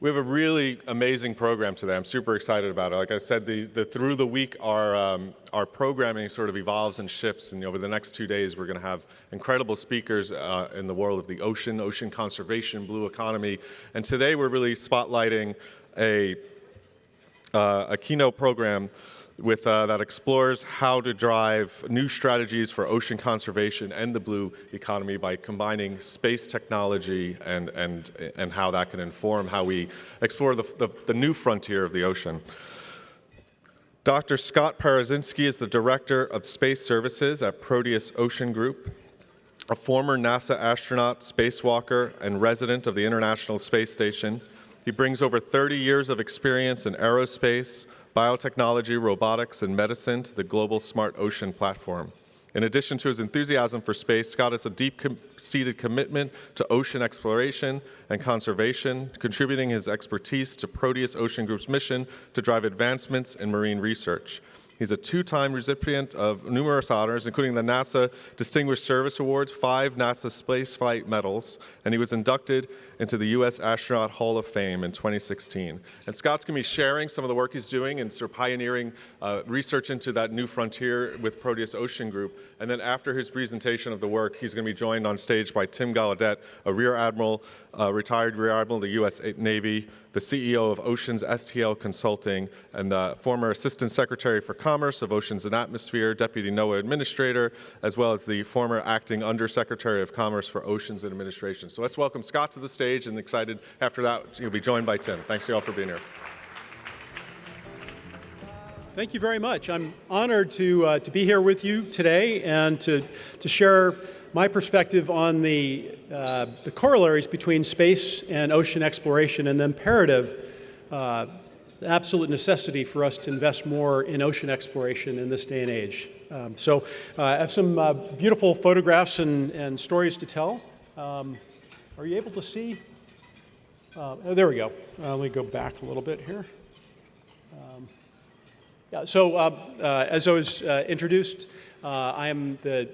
We have a really amazing program today. I'm super excited about it. Like I said, through the week, our programming sort of evolves and shifts, and over the next 2 days, we're going to have incredible speakers in the world of the ocean conservation, blue economy, and today we're really spotlighting a keynote program that explores how to drive new strategies for ocean conservation and the blue economy by combining space technology and how that can inform how we explore the new frontier of the ocean. Dr. Scott Parazynski is the Director of Space Services at Proteus Ocean Group, a former NASA astronaut, spacewalker, and resident of the International Space Station. He brings over 30 years of experience in aerospace, biotechnology, robotics, and medicine to the global Smart Ocean platform. In addition to his enthusiasm for space, Scott has a deep-seated commitment to ocean exploration and conservation, contributing his expertise to Proteus Ocean Group's mission to drive advancements in marine research. He's a two-time recipient of numerous honors, including the NASA Distinguished Service Awards, 5 NASA Spaceflight Medals, and he was inducted into the U.S. Astronaut Hall of Fame in 2016. And Scott's going to be sharing some of the work he's doing and sort of pioneering research into that new frontier with Proteus Ocean Group. And then after his presentation of the work, he's going to be joined on stage by Tim Gallaudet, a Rear Admiral, retired Rear Admiral of the U.S. Navy, the CEO of Oceans STL Consulting, and the former Assistant Secretary for Commerce of Oceans and Atmosphere, Deputy NOAA Administrator, as well as the former Acting Undersecretary of Commerce for Oceans and Administration. So let's welcome Scott to the stage, and excited after that you'll be joined by Tim. Thanks to you all for being here. Thank you very much. I'm honored to be here with you today and to share my perspective on the corollaries between space and ocean exploration and the imperative, the absolute necessity for us to invest more in ocean exploration in this day and age. So I have some beautiful photographs and stories to tell. Are you able to see? Oh, there we go. Let me go back a little bit here. As I was introduced, I am the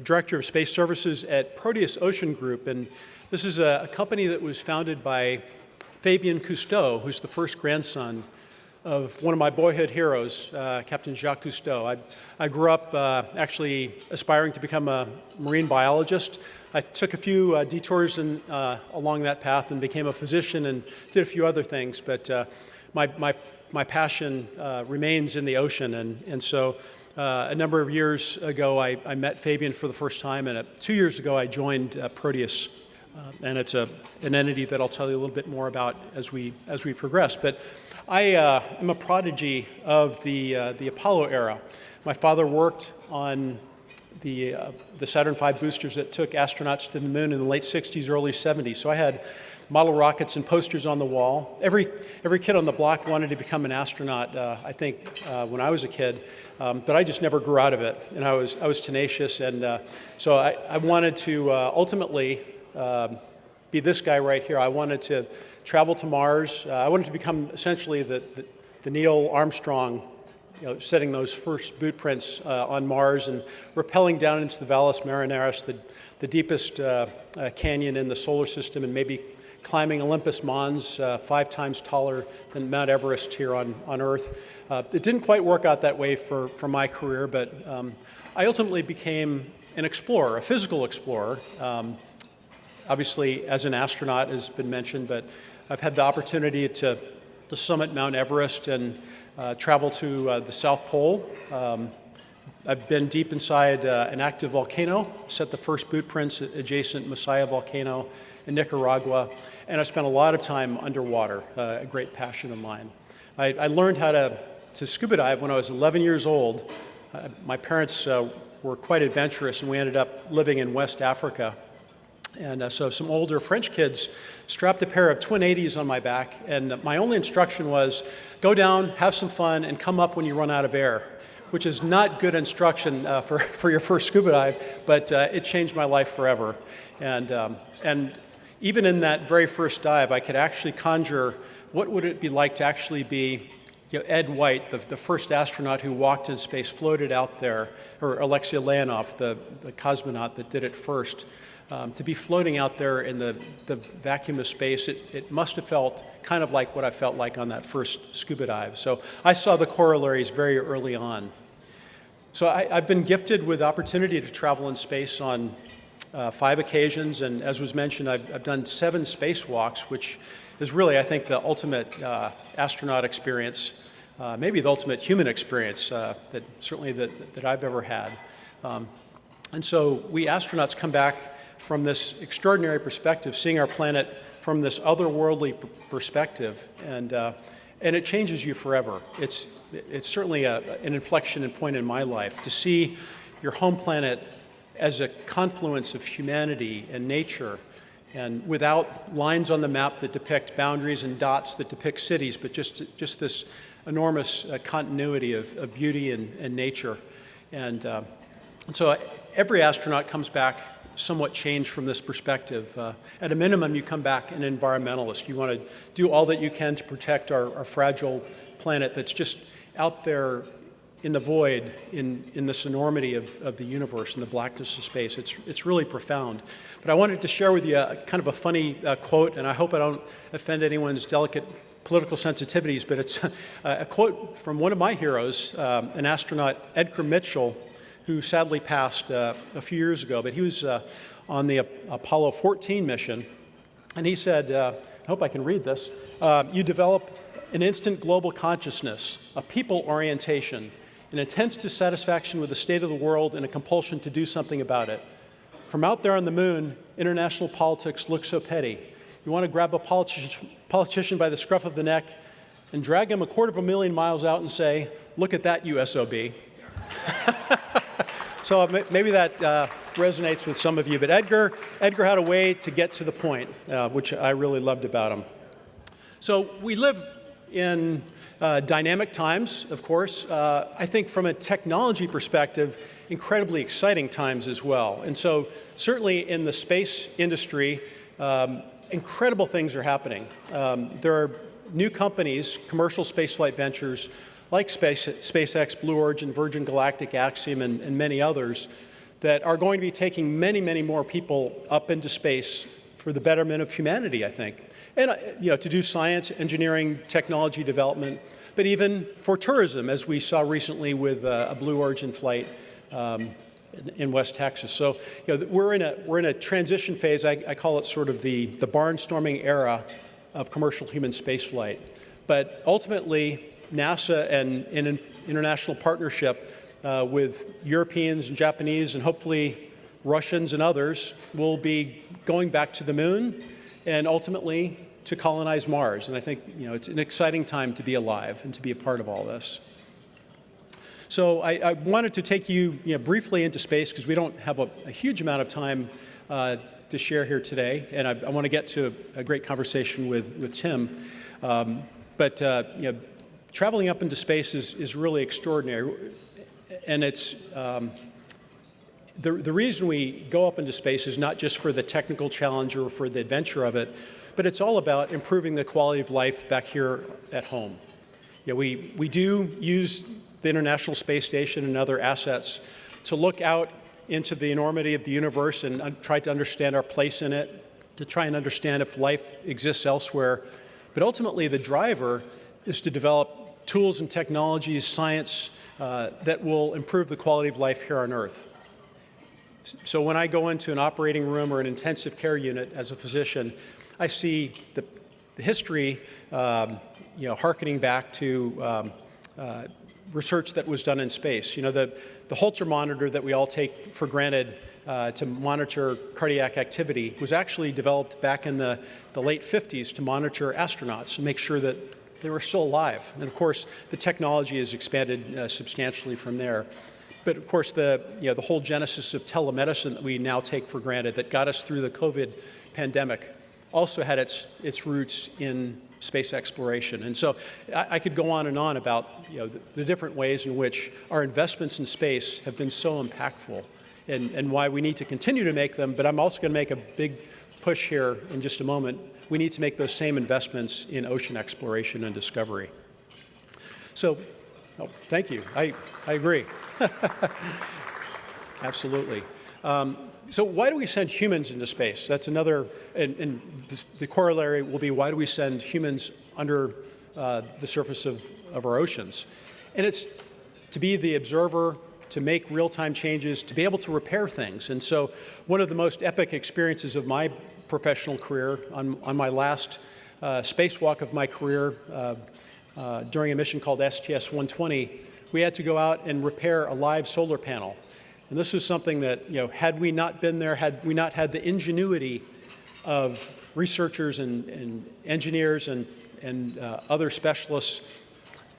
Director of Space Services at Proteus Ocean Group, and this is a company that was founded by Fabien Cousteau, who's the first grandson of one of my boyhood heroes, Captain Jacques Cousteau. I grew up actually aspiring to become a marine biologist. I took a few detours along that path and became a physician and did a few other things, but my passion remains in the ocean, and so a number of years ago I met Fabien for the first time, and 2 years ago I joined Proteus, and it's an entity that I'll tell you a little bit more about as we progress. But I am a prodigy of the Apollo era. My father worked on the Saturn V boosters that took astronauts to the moon in the late 60s, early 70s. So I had model rockets and posters on the wall. Every kid on the block wanted to become an astronaut, I think, when I was a kid, but I just never grew out of it, and I was tenacious, and so I wanted to ultimately be this guy right here. I wanted to travel to Mars. I wanted to become essentially the Neil Armstrong, setting those first boot prints on Mars and rappelling down into the Valles Marineris, the deepest canyon in the solar system, and maybe climbing Olympus Mons, 5 times taller than Mount Everest here on Earth. It didn't quite work out that way for my career, but I ultimately became an explorer, a physical explorer. Obviously, as an astronaut, has been mentioned, but I've had the opportunity to summit Mount Everest and travel to the South Pole. I've been deep inside an active volcano, set the first boot prints at adjacent Masaya volcano in Nicaragua, and I spent a lot of time underwater, a great passion of mine. I learned how to scuba dive when I was 11 years old. My parents were quite adventurous, and we ended up living in West Africa. And so some older French kids strapped a pair of twin 80s on my back, and my only instruction was, go down, have some fun, and come up when you run out of air, which is not good instruction for your first scuba dive, but it changed my life forever. And even in that very first dive, I could actually conjure what would it be like to actually be Ed White, the first astronaut who walked in space, floated out there, or Alexei Leonov, the cosmonaut that did it first. To be floating out there in the vacuum of space, it must have felt kind of like what I felt like on that first scuba dive. So I saw the corollaries very early on. So I've been gifted with opportunity to travel in space on 5 occasions, and as was mentioned, I've done 7 spacewalks, which is really, I think, the ultimate astronaut experience, maybe the ultimate human experience that certainly that I've ever had. And so we astronauts come back from this extraordinary perspective, seeing our planet from this otherworldly perspective, and it changes you forever. It's certainly an inflection point in my life to see your home planet as a confluence of humanity and nature, and without lines on the map that depict boundaries and dots that depict cities, but just this enormous continuity of beauty and nature. And so every astronaut comes back somewhat changed from this perspective. At a minimum, you come back an environmentalist. You want to do all that you can to protect our fragile planet that's just out there in the void, in this enormity of the universe and the blackness of space. It's really profound. But I wanted to share with you kind of a funny quote, and I hope I don't offend anyone's delicate political sensitivities, but it's a quote from one of my heroes, an astronaut, Edgar Mitchell, who sadly passed a few years ago, but he was on the Apollo 14 mission, and he said, I hope I can read this, you develop an instant global consciousness, a people orientation, an intense dissatisfaction with the state of the world, and a compulsion to do something about it. From out there on the moon, international politics looks so petty. You want to grab a politician by the scruff of the neck and drag him 250,000 miles out and say, look at that, USOB. So maybe that resonates with some of you, but Edgar had a way to get to the point, which I really loved about him. So we live in dynamic times, of course. I think from a technology perspective, incredibly exciting times as well. And so certainly in the space industry, incredible things are happening. There are new companies, commercial spaceflight ventures, like SpaceX, Blue Origin, Virgin Galactic, Axiom, and many others, that are going to be taking many, many more people up into space for the betterment of humanity, I think. And to do science, engineering, technology development, but even for tourism, as we saw recently with a Blue Origin flight in West Texas. So we're in a transition phase. I call it sort of the barnstorming era of commercial human spaceflight. But ultimately, NASA and in an international partnership with Europeans and Japanese and hopefully Russians and others will be going back to the moon and ultimately to colonize Mars. And I think it's an exciting time to be alive and to be a part of all this. So I wanted to take you briefly into space because we don't have a huge amount of time to share here today, and I want to get to a great conversation with Tim. But traveling up into space is really extraordinary, and it's the reason we go up into space is not just for the technical challenge or for the adventure of it, but it's all about improving the quality of life back here at home. We do use the International Space Station and other assets to look out into the enormity of the universe and try to understand our place in it, to try and understand if life exists elsewhere. But ultimately, the driver is to develop tools and technologies, science, that will improve the quality of life here on Earth. So when I go into an operating room or an intensive care unit as a physician, I see the history, hearkening back to research that was done in space. The Holter monitor that we all take for granted to monitor cardiac activity was actually developed back in the late 50s to monitor astronauts and make sure that they were still alive. And of course, the technology has expanded substantially from there. But of course, the whole genesis of telemedicine that we now take for granted that got us through the COVID pandemic also had its roots in space exploration. And so I could go on and on about the different ways in which our investments in space have been so impactful and why we need to continue to make them. But I'm also going to make a big push here in just a moment. We need to make those same investments in ocean exploration and discovery. So, thank you. I agree. Absolutely. So why do we send humans into space? That's another, and the corollary will be, why do we send humans under the surface of our oceans? And it's to be the observer, to make real-time changes, to be able to repair things. And so one of the most epic experiences of my professional career, on my last spacewalk of my career, during a mission called STS-120, we had to go out and repair a live solar panel. And this was something that, had we not been there, had we not had the ingenuity of researchers and engineers and other specialists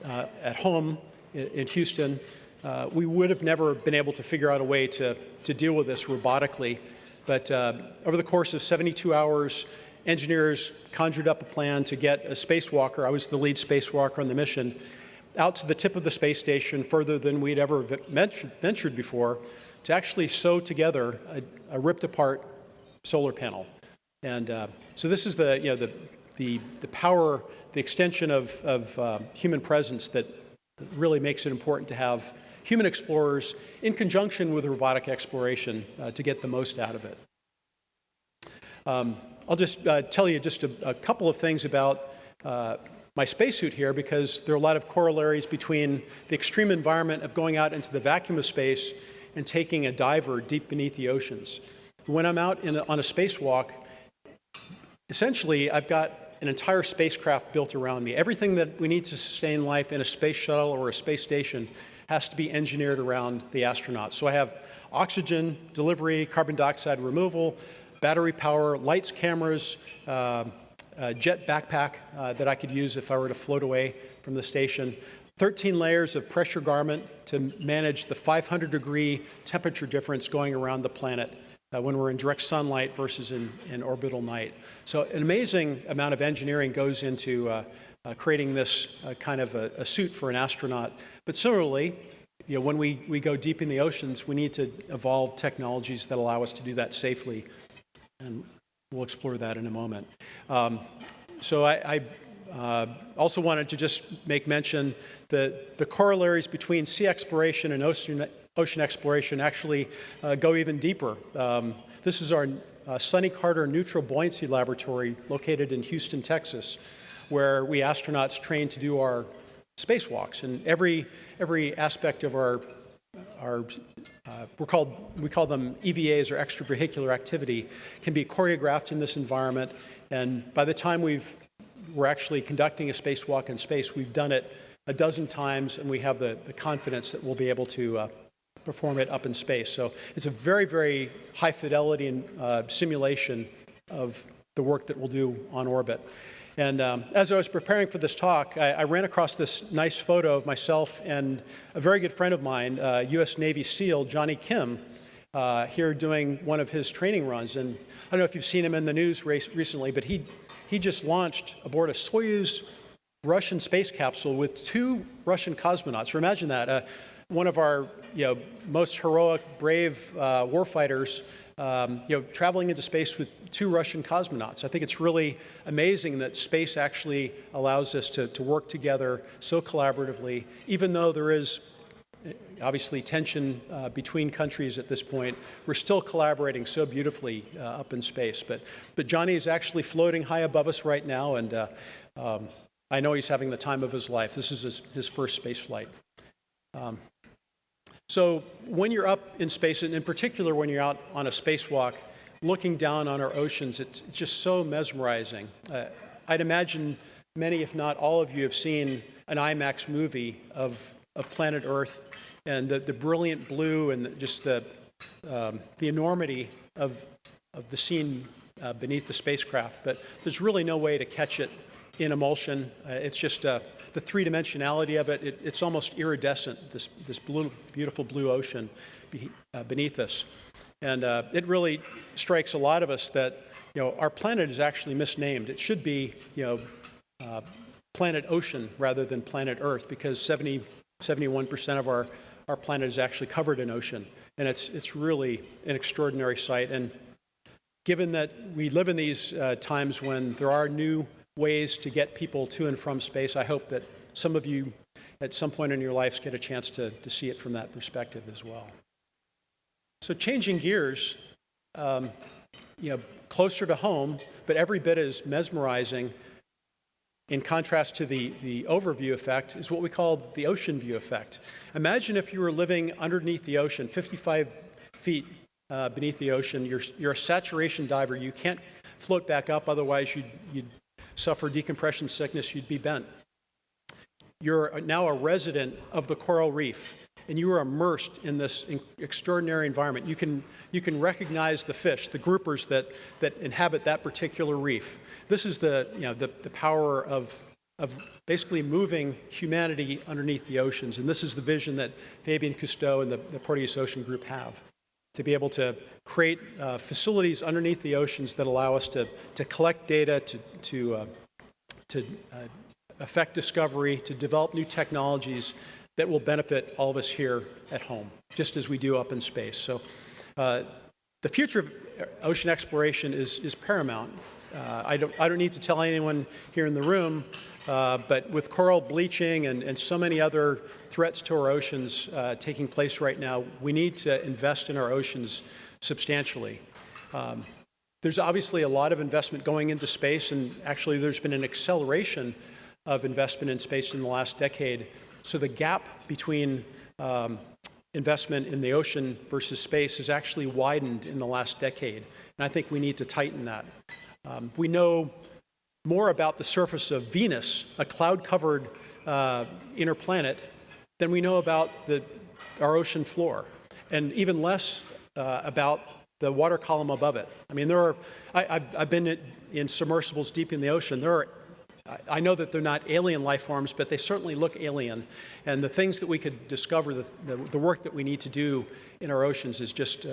at home in Houston, we would have never been able to figure out a way to deal with this robotically. But over the course of 72 hours, engineers conjured up a plan to get a spacewalker, I was the lead spacewalker on the mission, out to the tip of the space station, further than we'd ever ventured before, to actually sew together a ripped apart solar panel. And so this is the power, the extension of human presence that really makes it important to have human explorers in conjunction with robotic exploration to get the most out of it. I'll just tell you just a couple of things about my spacesuit here, because there are a lot of corollaries between the extreme environment of going out into the vacuum of space and taking a diver deep beneath the oceans. When I'm out on a spacewalk, essentially I've got an entire spacecraft built around me. Everything that we need to sustain life in a space shuttle or a space station has to be engineered around the astronauts. So I have oxygen delivery, carbon dioxide removal, battery power, lights, cameras, jet backpack that I could use if I were to float away from the station, 13 layers of pressure garment to manage the 500-degree temperature difference going around the planet when we're in direct sunlight versus in orbital night. So an amazing amount of engineering goes into creating this kind of a suit for an astronaut. But similarly, when we go deep in the oceans, we need to evolve technologies that allow us to do that safely. And we'll explore that in a moment. So I also wanted to just make mention that the corollaries between sea exploration and ocean exploration actually go even deeper. This is our Sonny Carter Neutral Buoyancy Laboratory located in Houston, Texas, where we astronauts train to do our spacewalks. And every aspect of our we call them EVAs, or extravehicular activity, can be choreographed in this environment. And by the time we're actually conducting a spacewalk in space, we've done it a dozen times, and we have the confidence that we'll be able to perform it up in space. So it's a very, very high fidelity and simulation of the work that we'll do on orbit. And as I was preparing for this talk, I ran across this nice photo of myself and a very good friend of mine, U.S. Navy SEAL Johnny Kim, here doing one of his training runs. And I don't know if you've seen him in the news recently, but he just launched aboard a Soyuz Russian space capsule with 2 Russian cosmonauts. So imagine that. One of our most heroic, brave warfighters traveling into space with 2 Russian cosmonauts. I think it's really amazing that space actually allows us to work together so collaboratively, even though there is obviously tension between countries at this point. We're still collaborating so beautifully up in space. But Johnny is actually floating high above us right now, and I know he's having the time of his life. This is his first space flight. So when you're up in space, and in particular when you're out on a spacewalk, looking down on our oceans, it's just so mesmerizing. I'd imagine many, if not all of you, have seen an IMAX movie of planet Earth, and the brilliant blue and just the enormity of the scene beneath the spacecraft. But there's really no way to catch it in emulsion. It's just the three-dimensionality of it. It's almost iridescent, this beautiful blue ocean beneath us. And it really strikes a lot of us that our planet is actually misnamed. It should be planet ocean rather than planet Earth, because 71% of our planet is actually covered in ocean. And it's really an extraordinary sight. And given that we live in these times when there are new ways to get people to and from space, I hope that some of you at some point in your lives get a chance to see it from that perspective as well. So changing gears, closer to home, but every bit as mesmerizing, in contrast to the overview effect, is what we call the ocean view effect. Imagine if you were living underneath the ocean, 55 feet beneath the ocean. You're a saturation diver. You can't float back up, otherwise you'd suffer decompression sickness, you'd be bent. You're now a resident of the coral reef, and you are immersed in this extraordinary environment. You can recognize the fish, the groupers that inhabit that particular reef. This is the power of basically moving humanity underneath the oceans, and this is the vision that Fabien Cousteau and the Proteus Ocean Group have, to be able to create facilities underneath the oceans that allow us to collect data, to affect discovery, to develop new technologies that will benefit all of us here at home, just as we do up in space. So the future of ocean exploration is paramount. I don't need to tell anyone here in the room, but with coral bleaching and so many other threats to our oceans taking place right now, we need to invest in our oceans substantially. There's obviously a lot of investment going into space, and actually there's been an acceleration of investment in space in the last decade. So the gap between investment in the ocean versus space has actually widened in the last decade, and I think we need to tighten that. We know more about the surface of Venus, a cloud-covered inner planet, than we know about our ocean floor, and even less about the water column above it. I mean, I've been in submersibles deep in the ocean. I know that they're not alien life forms, but they certainly look alien. And the things that we could discover, the work that we need to do in our oceans is just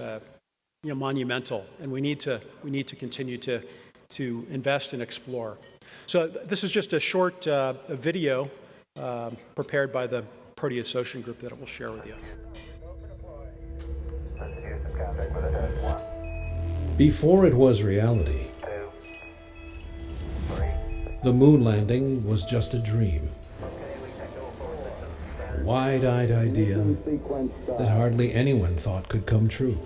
monumental. And we need to continue to invest and explore. So this is just a short video prepared by the Proteus Ocean Group that I will share with you. Before it was reality, the moon landing was just a dream. A wide-eyed idea that hardly anyone thought could come true.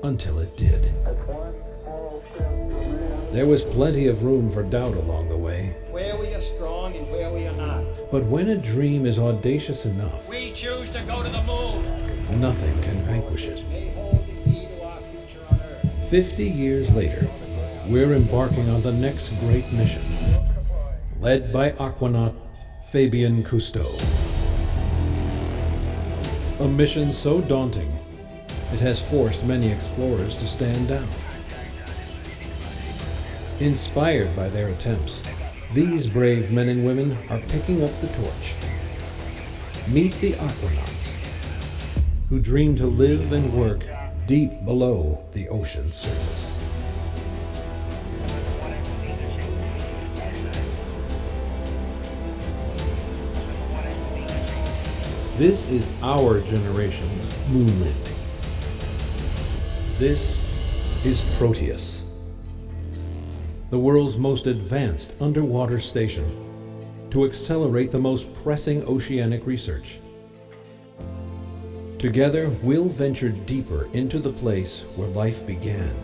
Until it did. There was plenty of room for doubt along the way. Where we are strong and where we are not. But when a dream is audacious enough, We choose to go to the moon. nothing can vanquish it. They hold the key to our future on Earth. 50 years later, we're embarking on the next great mission, led by Astronaut Fabien Cousteau. A mission so daunting, it has forced many explorers to stand down. Inspired by their attempts, these brave men and women are picking up the torch. Meet the Astronauts, who dream to live and work deep below the ocean's surface. This is our generation's moon landing. This is Proteus, the world's most advanced underwater station to accelerate the most pressing oceanic research. Together, we'll venture deeper into the place where life began,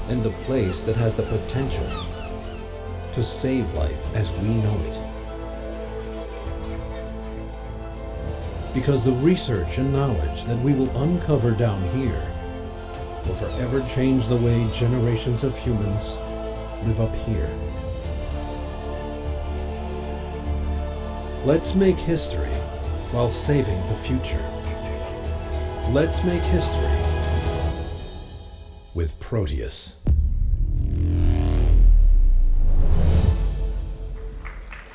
and the place that has the potential to save life as we know it. Because the research and knowledge that we will uncover down here will forever change the way generations of humans live up here. Let's make history while saving the future. Let's make history with Proteus.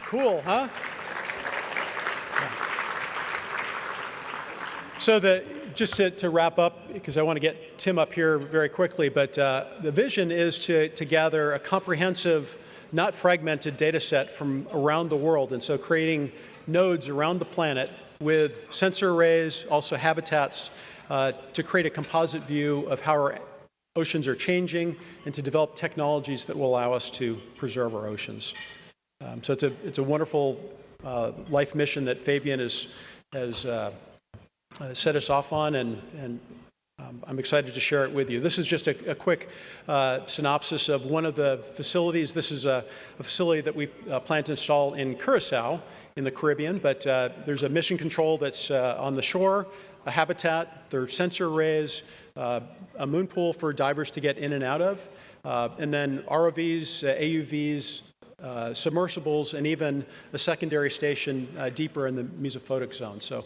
Cool, huh? So just to wrap up, because I want to get Tim up here very quickly, but the vision is to gather a comprehensive, not fragmented data set from around the world, and so creating nodes around the planet with sensor arrays, also habitats, to create a composite view of how our oceans are changing and to develop technologies that will allow us to preserve our oceans. So it's a wonderful life mission that Fabien has set us off on, and I'm excited to share it with you. This is just a quick synopsis of one of the facilities. This is a facility that we plan to install in Curacao in the Caribbean, but there's a mission control that's on the shore, a habitat, there are sensor arrays, a moon pool for divers to get in and out of, and then ROVs, AUVs, submersibles, and even a secondary station deeper in the mesophotic zone. So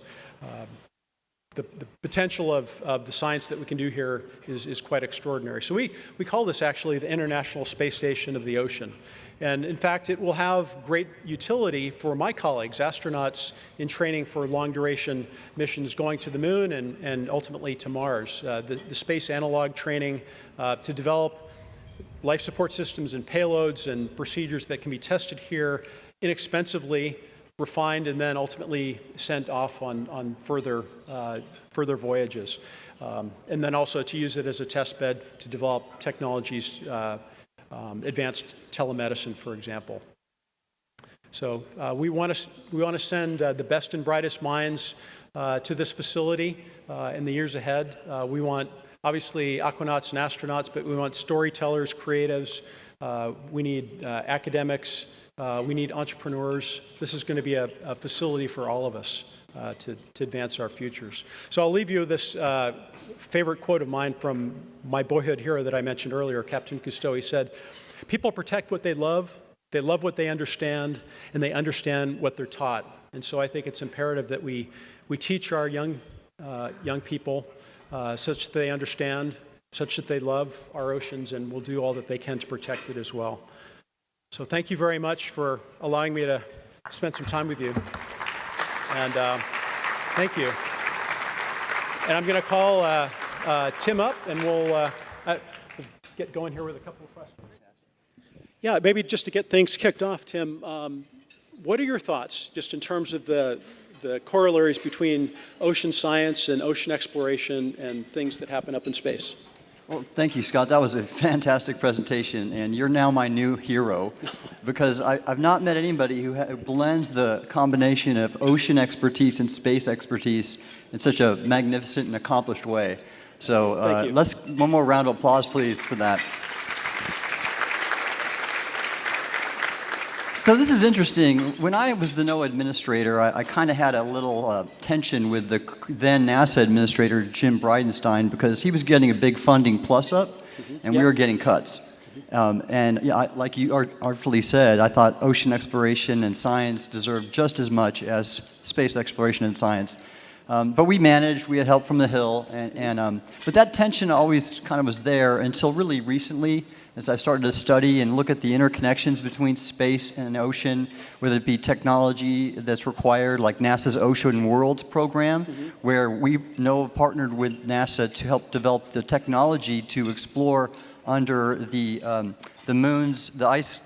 the potential of the science that we can do here is quite extraordinary. So we call this actually the International Space Station of the Ocean. And in fact, it will have great utility for my colleagues, astronauts in training for long-duration missions going to the moon and ultimately to Mars. The space analog training to develop life support systems and payloads and procedures that can be tested here inexpensively, refined, and then ultimately sent off on further voyages. And then also to use it as a test bed to develop technologies, advanced telemedicine, for example. So we want to send the best and brightest minds to this facility in the years ahead. We want, obviously, aquanauts and astronauts, but we want storytellers, creatives. We need academics. We need entrepreneurs. This is going to be a facility for all of us to advance our futures. So I'll leave you with this favorite quote of mine from my boyhood hero that I mentioned earlier, Captain Cousteau. He said, "People protect what they love what they understand, and they understand what they're taught." And so I think it's imperative that we teach our young people such that they understand, such that they love our oceans, and will do all that they can to protect it as well. So thank you very much for allowing me to spend some time with you. And thank you. And I'm going to call Tim up, and we'll get going here with a couple of questions. Yeah, maybe just to get things kicked off, Tim, what are your thoughts just in terms of the corollaries between ocean science and ocean exploration and things that happen up in space? Well, thank you, Scott. That was a fantastic presentation, and you're now my new hero because I've not met anybody who blends the combination of ocean expertise and space expertise in such a magnificent and accomplished way. So let's one more round of applause, please, for that. So this is interesting. When I was the NOAA administrator, I kind of had a little tension with the then NASA administrator, Jim Bridenstine, because he was getting a big funding plus-up, and we were getting cuts. And yeah, like you artfully said, I thought ocean exploration and science deserved just as much as space exploration and science. But we managed. We had help from the Hill, but that tension always kind of was there until really recently, as I started to study and look at the interconnections between space and ocean, whether it be technology that's required, like NASA's Ocean Worlds program, where we partnered with NASA to help develop the technology to explore under the moons, the ice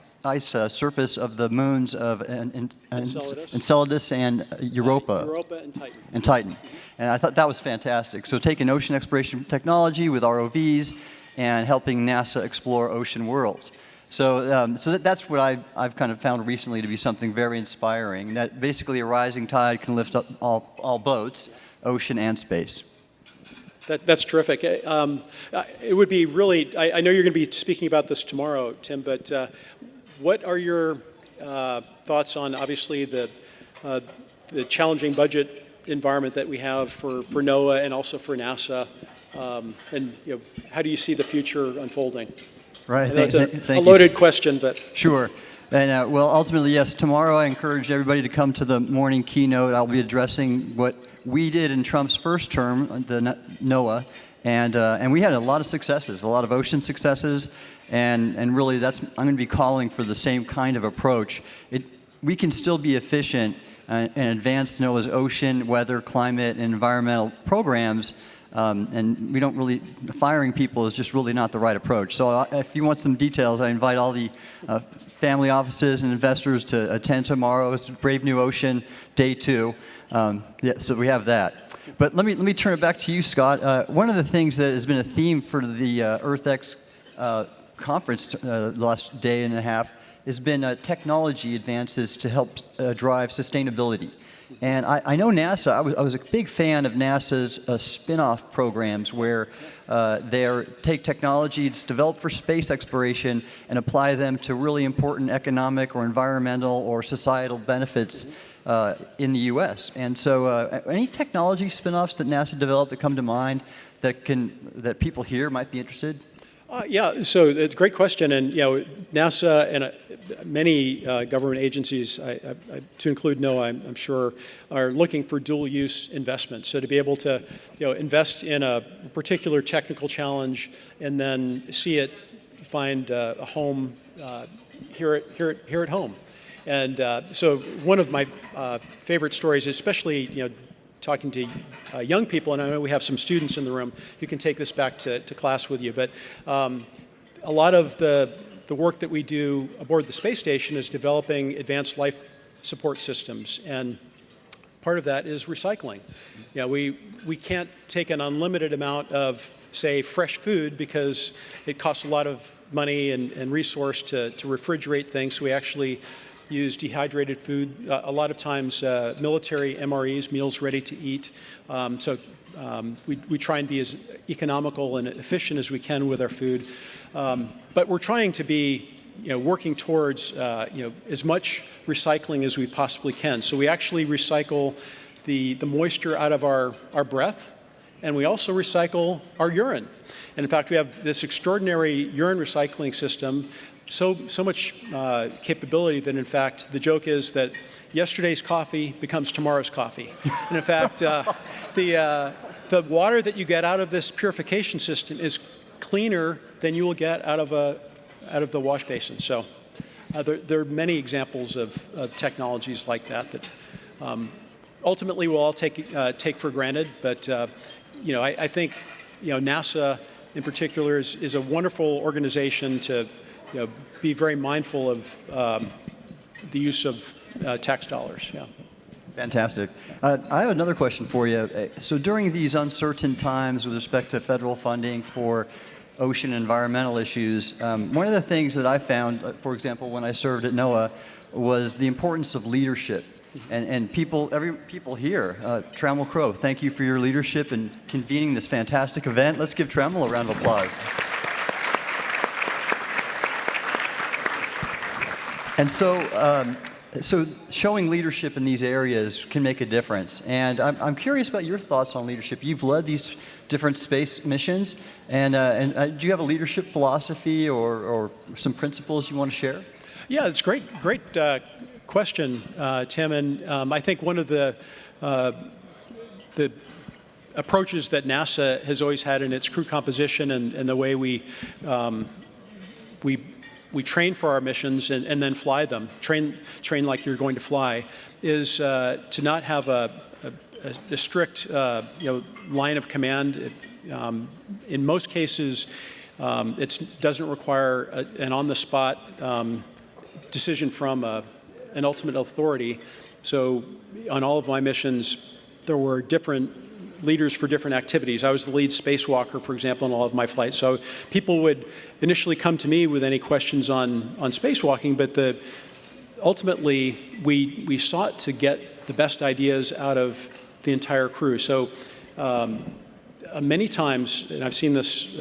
surface of the moons of Enceladus and Europa. Europa and Titan. And I thought that was fantastic. So taking ocean exploration technology with ROVs and helping NASA explore ocean worlds. So that's what I've kind of found recently to be something very inspiring, that basically a rising tide can lift up all boats, ocean and space. That's terrific. It would be really, I know you're going to be speaking about this tomorrow, Tim, but what are your thoughts on, obviously, the challenging budget environment that we have for NOAA and also for NASA? And how do you see the future unfolding? Right. That's a loaded question, but sure. And well, ultimately, yes. Tomorrow, I encourage everybody to come to the morning keynote. I'll be addressing what we did in Trump's first term, the NOAA, and we had a lot of successes, a lot of ocean successes, and really, I'm going to be calling for the same kind of approach. We can still be efficient and advance NOAA's ocean, weather, climate, and environmental programs. And we don't really, firing people is just really not the right approach. So if you want some details, I invite all the family offices and investors to attend tomorrow's Brave New Ocean Day 2. So we have that. But let me turn it back to you, Scott. One of the things that has been a theme for the EarthX conference the last day and a half has been technology advances to help drive sustainability. And I know NASA, I was a big fan of NASA's spin-off programs where they take technology that's developed for space exploration and apply them to really important economic or environmental or societal benefits in the U.S. And so any technology spin-offs that NASA developed that come to mind that people here might be interested? Yeah, so it's a great question, and NASA and many government agencies, to include NOAA, I'm sure, are looking for dual-use investments. So to be able to, invest in a particular technical challenge and then see it find a home here at home, and so one of my favorite stories, especially talking to young people, and I know we have some students in the room who can take this back to class with you, but a lot of the work that we do aboard the space station is developing advanced life support systems, and part of that is recycling. We can't take an unlimited amount of, say, fresh food because it costs a lot of money and resource to refrigerate things, so we actually use dehydrated food, a lot of times military MREs, meals ready to eat. We try and be as economical and efficient as we can with our food. But we're trying to be working towards as much recycling as we possibly can. So we actually recycle the moisture out of our breath, and we also recycle our urine. And in fact, we have this extraordinary urine recycling system, so much capability that, in fact, the joke is that yesterday's coffee becomes tomorrow's coffee. And in fact, the water that you get out of this purification system is cleaner than you will get out of the wash basin. So there are many examples of technologies like that ultimately we'll all take for granted. But I think NASA in particular is a wonderful organization to be very mindful of the use of tax dollars. Yeah. Fantastic. I have another question for you. So during these uncertain times with respect to federal funding for ocean and environmental issues, one of the things that I found, for example, when I served at NOAA, was the importance of leadership. And people here, Trammell Crow, thank you for your leadership in convening this fantastic event. Let's give Trammell a round of applause. And so showing leadership in these areas can make a difference. And I'm curious about your thoughts on leadership. You've led these different space missions, and do you have a leadership philosophy or some principles you want to share? Yeah, it's great question, Tim. And I think one of the approaches that NASA has always had in its crew composition and the way we train for our missions and then fly them, train like you're going to fly, is to not have a strict line of command. In most cases, it doesn't require an on-the-spot decision from an ultimate authority. So on all of my missions, there were different leaders for different activities. I was the lead spacewalker, for example, on all of my flights. So people would initially come to me with any questions on spacewalking, but ultimately we sought to get the best ideas out of the entire crew. So many times, and I've seen this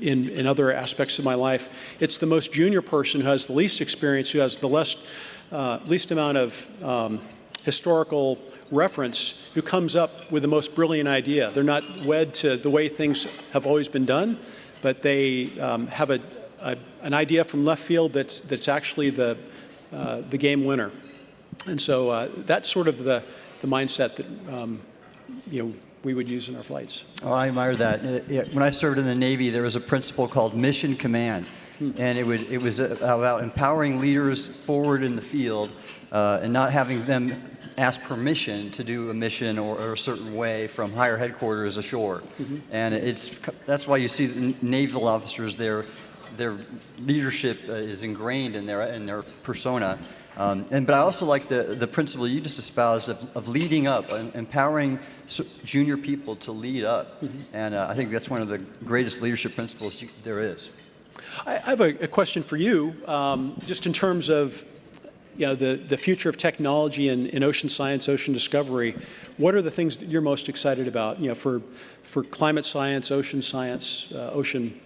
in other aspects of my life, it's the most junior person who has the least experience, who has the least amount of historical reference, who comes up with the most brilliant idea. They're not wed to the way things have always been done, but they have an idea from left field that's actually the game winner. And so that's sort of the mindset that we would use in our flights. Oh, I admire that. When I served in the Navy, there was a principle called mission command, and it was about empowering leaders forward in the field and not having them ask permission to do a mission or a certain way from higher headquarters ashore. And that's why you see the naval officers, their leadership is ingrained in their persona. But I also like the principle you just espoused of leading up, empowering junior people to lead up. And I think that's one of the greatest leadership principles there is. I have a question for you, just in terms of the future of technology in ocean science, ocean discovery, what are the things that you're most excited about, for climate science, ocean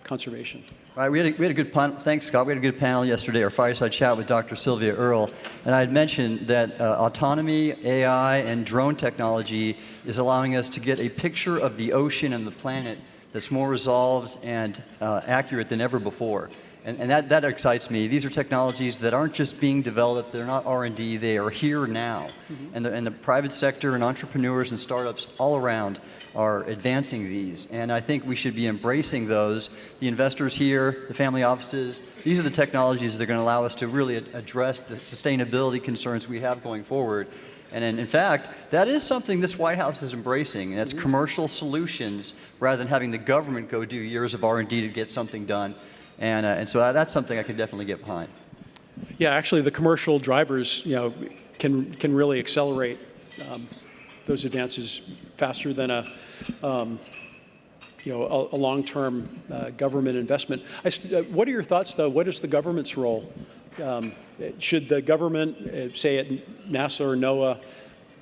conservation? Right, we had a good panel. Thanks, Scott. We had a good panel yesterday, our fireside chat with Dr. Sylvia Earle, and I had mentioned that autonomy, AI, and drone technology is allowing us to get a picture of the ocean and the planet that's more resolved and accurate than ever before. And that excites me. These are technologies that aren't just being developed, they're not R&D, they are here now. Mm-hmm. And the private sector and entrepreneurs and startups all around are advancing these. And I think we should be embracing those. The investors here, the family offices, these are the technologies that are going to allow us to really address the sustainability concerns we have going forward. And in fact, that is something this White House is embracing, and that's commercial solutions rather than having the government go do years of R&D to get something done. And so that's something I can definitely get behind. Yeah, actually, the commercial drivers, can really accelerate those advances faster than a long-term government investment. What are your thoughts, though? What is the government's role? Should the government, say at NASA or NOAA,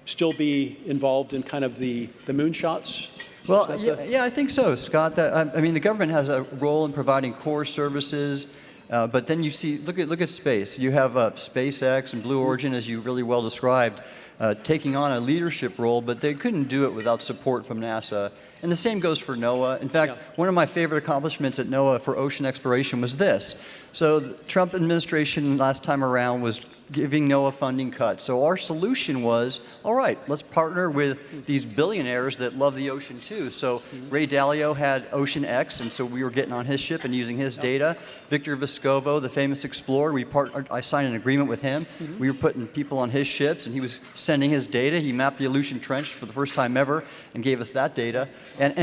still be involved in kind of the moonshots? Well, yeah, I think so, Scott. I mean, the government has a role in providing core services, but then you see, look at space. You have SpaceX and Blue Origin, as you really well described, taking on a leadership role, but they couldn't do it without support from NASA. And the same goes for NOAA. In fact, one of my favorite accomplishments at NOAA for ocean exploration was this. So the Trump administration last time around was giving NOAA funding cuts. So our solution was, all right, let's partner with these billionaires that love the ocean too. So Ray Dalio had Ocean X, and so we were getting on his ship and using his data. Victor Vescovo, the famous explorer, I signed an agreement with him. We were putting people on his ships, and he was sending his data. He mapped the Aleutian Trench for the first time ever and gave us that data. And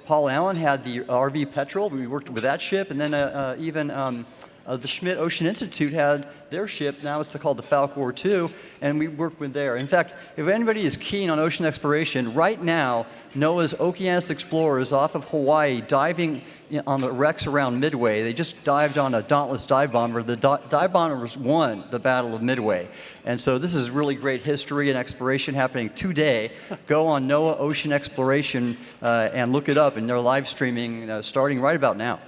Paul Allen had the RV Petrel. We worked with that ship, and then even the Schmidt Ocean Institute had their ship. Now it's called the Falcor 2, and we work with there. In fact, if anybody is keen on ocean exploration, right now, NOAA's Okeanos Explorer is off of Hawaii diving on the wrecks around Midway. They just dived on a Dauntless dive bomber. The dive bombers won the Battle of Midway. And so this is really great history and exploration happening today. Go on NOAA Ocean Exploration and look it up, and they're live streaming starting right about now.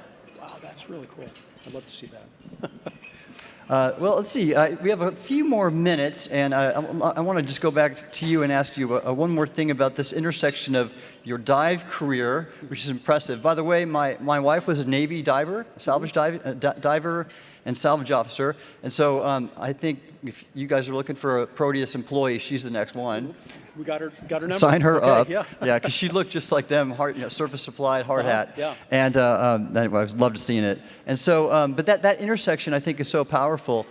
Wow, that's really cool. I'd love to see that. Well, let's see. We have a few more minutes, and I want to just go back to you and ask you one more thing about this intersection of your dive career, which is impressive. By the way, my wife was a Navy diver, salvage diver and salvage officer, and so I think if you guys are looking for a Proteus employee, she's the next one. We got her number. Sign her up. Yeah, because she looked just like them, surface supplied, hard hat. Yeah. And I loved seeing it. And so, but that intersection I think is so powerful.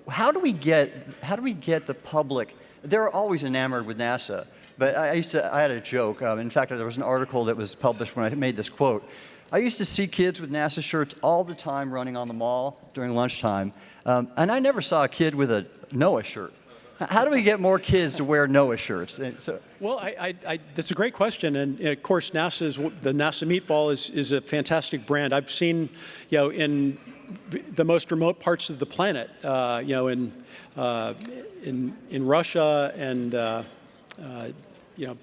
How do we get the public? They're always enamored with NASA. But I had a joke. In fact, there was an article that was published when I made this quote. I used to see kids with NASA shirts all the time running on the mall during lunchtime, and I never saw a kid with a NOAA shirt. How do we get more kids to wear NOAA shirts? Well, that's a great question, and of course, the NASA meatball is a fantastic brand. I've seen, in the most remote parts of the planet, in Russia and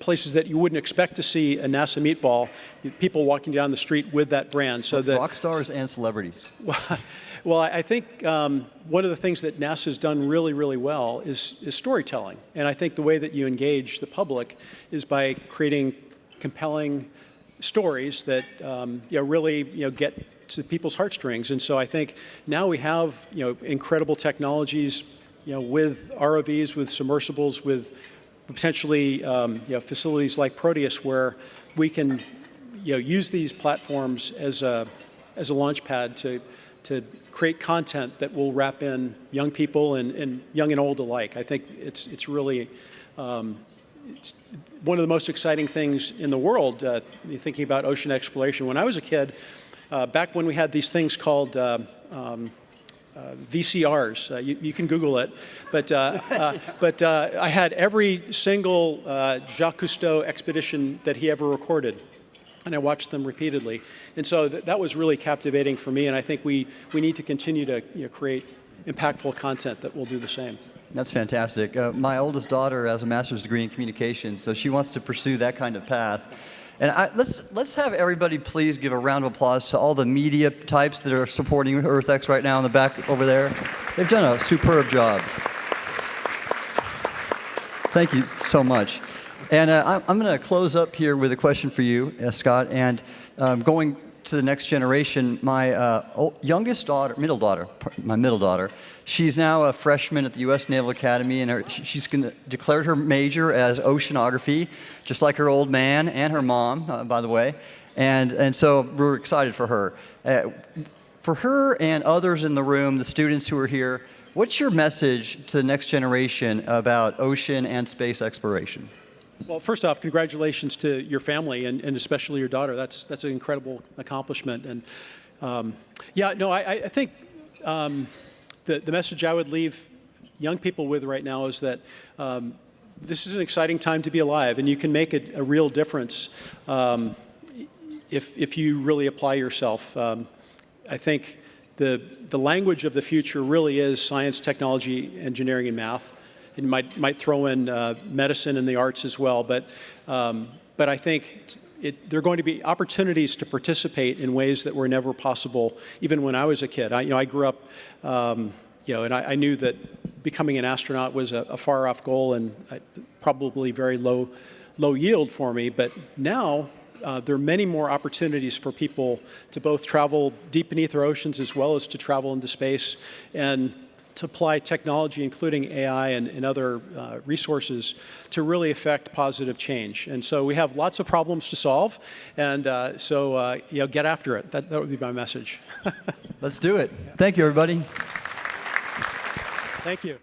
places that you wouldn't expect to see a NASA meatball, people walking down the street with that brand. So rock stars and celebrities. Well, I think one of the things that NASA's done really, really well is storytelling. And I think the way that you engage the public is by creating compelling stories that really get to people's heartstrings. And so I think now we have incredible technologies with ROVs, with submersibles, with potentially facilities like Proteus where we can use these platforms as a launch pad to create content that will wrap in young people and young and old alike. I think it's really it's one of the most exciting things in the world, thinking about ocean exploration. When I was a kid, back when we had these things called VCRs, you can Google it, but I had every single Jacques Cousteau expedition that he ever recorded, and I watched them repeatedly. And so that was really captivating for me, and I think we need to continue to create impactful content that will do the same. That's fantastic. My oldest daughter has a master's degree in communications, so she wants to pursue that kind of path. And let's have everybody please give a round of applause to all the media types that are supporting EarthX right now in the back over there. They've done a superb job. Thank you so much. And I'm going to close up here with a question for you, Scott. And going to the next generation, my youngest daughter, my middle daughter, she's now a freshman at the U.S. Naval Academy, and she's declared her major as oceanography, just like her old man and her mom, by the way. And so we're excited for her. For her and others in the room, the students who are here, what's your message to the next generation about ocean and space exploration? Well, first off, congratulations to your family and especially your daughter. That's an incredible accomplishment. And I think the message I would leave young people with right now is that this is an exciting time to be alive, and you can make a real difference if you really apply yourself. I think the language of the future really is science, technology, engineering, and math. It might throw in medicine and the arts as well, but I think there are going to be opportunities to participate in ways that were never possible, even when I was a kid. I grew up, and I knew that becoming an astronaut was a far-off goal and probably very low yield for me. But now there are many more opportunities for people to both travel deep beneath our oceans as well as to travel into space and to apply technology, including AI and other resources, to really affect positive change. And so we have lots of problems to solve, and get after it. That would be my message. Let's do it. Thank you, everybody. Thank you.